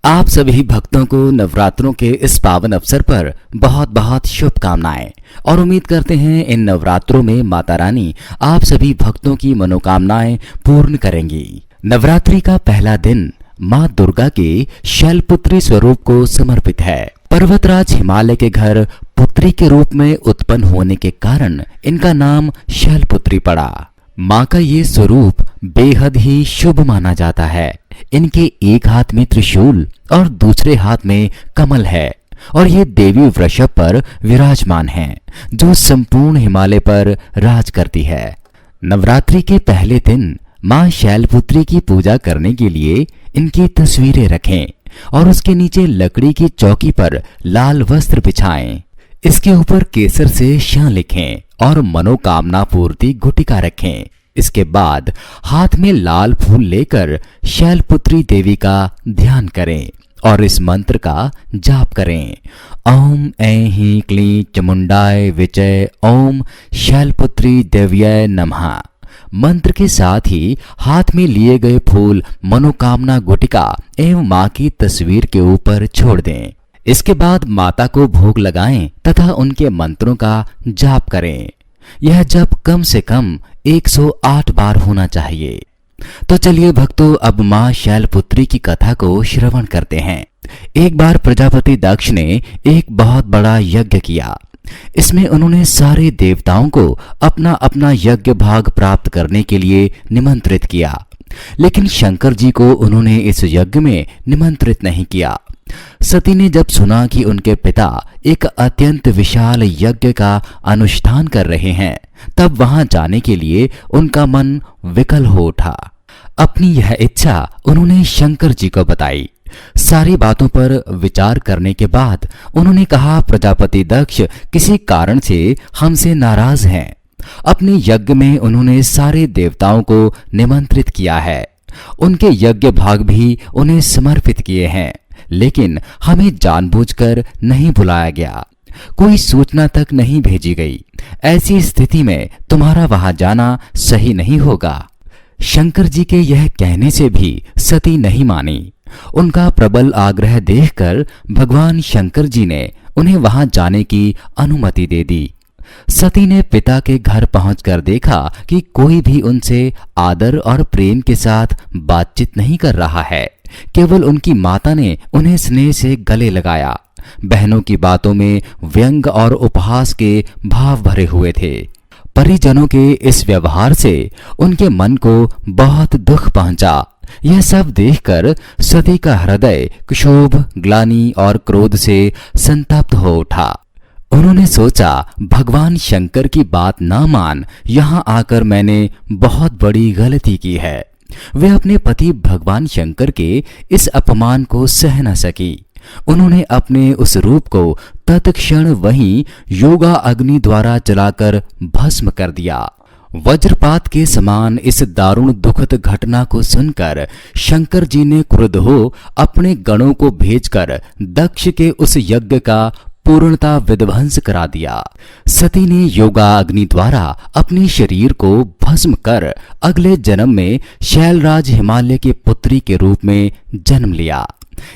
आप सभी भक्तों को नवरात्रों के इस पावन अवसर पर बहुत बहुत शुभकामनाएं और उम्मीद करते हैं इन नवरात्रों में माता रानी आप सभी भक्तों की मनोकामनाएं पूर्ण करेंगी। नवरात्रि का पहला दिन मां दुर्गा के शैलपुत्री स्वरूप को समर्पित है। पर्वतराज हिमालय के घर पुत्री के रूप में उत्पन्न होने के कारण इनका नाम शैलपुत्री पड़ा। मां का ये स्वरूप बेहद ही शुभ माना जाता है। इनके एक हाथ में त्रिशूल और दूसरे हाथ में कमल है और ये देवी वृषभ पर विराजमान हैं, जो संपूर्ण हिमालय पर राज करती है। नवरात्रि के पहले दिन मां शैलपुत्री की पूजा करने के लिए इनकी तस्वीरें रखें और उसके नीचे लकड़ी की चौकी पर लाल वस्त्र बिछाएं। इसके ऊपर केसर से श लिखें और मनोकामना पूर्ति गुटिका रखें। इसके बाद हाथ में लाल फूल लेकर शैलपुत्री देवी का ध्यान करें और इस मंत्र का जाप करें। ओम ऐं हीं क्लीं चामुंडाय विजय ओम शैलपुत्री देव्यै नमः। मंत्र के साथ ही हाथ में लिए गए फूल मनोकामना गुटिका एवं मां की तस्वीर के ऊपर छोड़ दें। इसके बाद माता को भोग लगाएं तथा उनके मंत्रों का जाप करें। यह जप कम से कम 108 बार होना चाहिए। तो चलिए भक्तों, अब मां शैलपुत्री की कथा को श्रवण करते हैं। एक बार प्रजापति दक्ष ने एक बहुत बड़ा यज्ञ किया। इसमें उन्होंने सारे देवताओं को अपना अपना यज्ञ भाग प्राप्त करने के लिए निमंत्रित किया, लेकिन शंकर जी को उन्होंने इस यज्ञ में निमंत्रित नहीं किया। सती ने जब सुना कि उनके पिता एक अत्यंत विशाल यज्ञ का अनुष्ठान कर रहे हैं, तब वहां जाने के लिए उनका मन विकल हो उठा। अपनी यह इच्छा उन्होंने शंकर जी को बताई। सारी बातों पर विचार करने के बाद उन्होंने कहा, प्रजापति दक्ष किसी कारण से हमसे नाराज हैं। अपने यज्ञ में उन्होंने सारे देवताओं को निमंत्रित किया है, उनके यज्ञ भाग भी उन्हें समर्पित किए हैं, लेकिन हमें जानबूझकर नहीं बुलाया गया, कोई सूचना तक नहीं भेजी गई। ऐसी स्थिति में तुम्हारा वहां जाना सही नहीं होगा। शंकर जी के यह कहने से भी सती नहीं मानी। उनका प्रबल आग्रह देखकर भगवान शंकर जी ने उन्हें वहां जाने की अनुमति दे दी। सती ने पिता के घर पहुंचकर देखा कि कोई भी उनसे आदर और प्रेम के साथ बातचीत नहीं कर रहा है। केवल उनकी माता ने उन्हें स्नेह से गले लगाया। बहनों की बातों में व्यंग और उपहास के भाव भरे हुए थे। परिजनों के इस व्यवहार से उनके मन को बहुत दुख पहुंचा। यह सब देखकर सती का हृदय क्षोभ, ग्लानि और क्रोध से संतप्त हो उठा। उन्होंने सोचा, भगवान शंकर की बात ना मान यहां आकर मैंने बहुत बड़ी गलती की है। वे अपने पति भगवान शंकर के इस अपमान को सह न सकी। उन्होंने अपने उस रूप को तत्क्षण वहीं योगा अग्नि द्वारा जलाकर भस्म कर दिया। वज्रपात के समान इस दारुण दुखद घटना को सुनकर शंकर जी ने क्रुद्ध हो अपने गणों को भेजकर दक्ष के उस यज्ञ का पूर्णता विध्वंस करा दिया। सती ने योगा अग्नि द्वारा अपने शरीर को भस्म कर अगले जन्म में शैलराज हिमालय की पुत्री के रूप में जन्म लिया।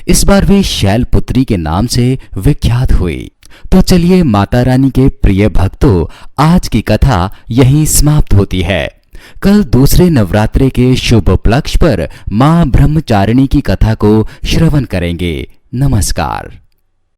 इस बार वे शैलपुत्री के नाम से विख्यात हुई। तो चलिए माता रानी के प्रिय भक्तों, आज की कथा यहीं समाप्त होती है। कल दूसरे नवरात्रि के शुभ उपलक्ष्य पर मां ब्रह्मचारिणी की कथा को श्रवण करेंगे। नमस्कार।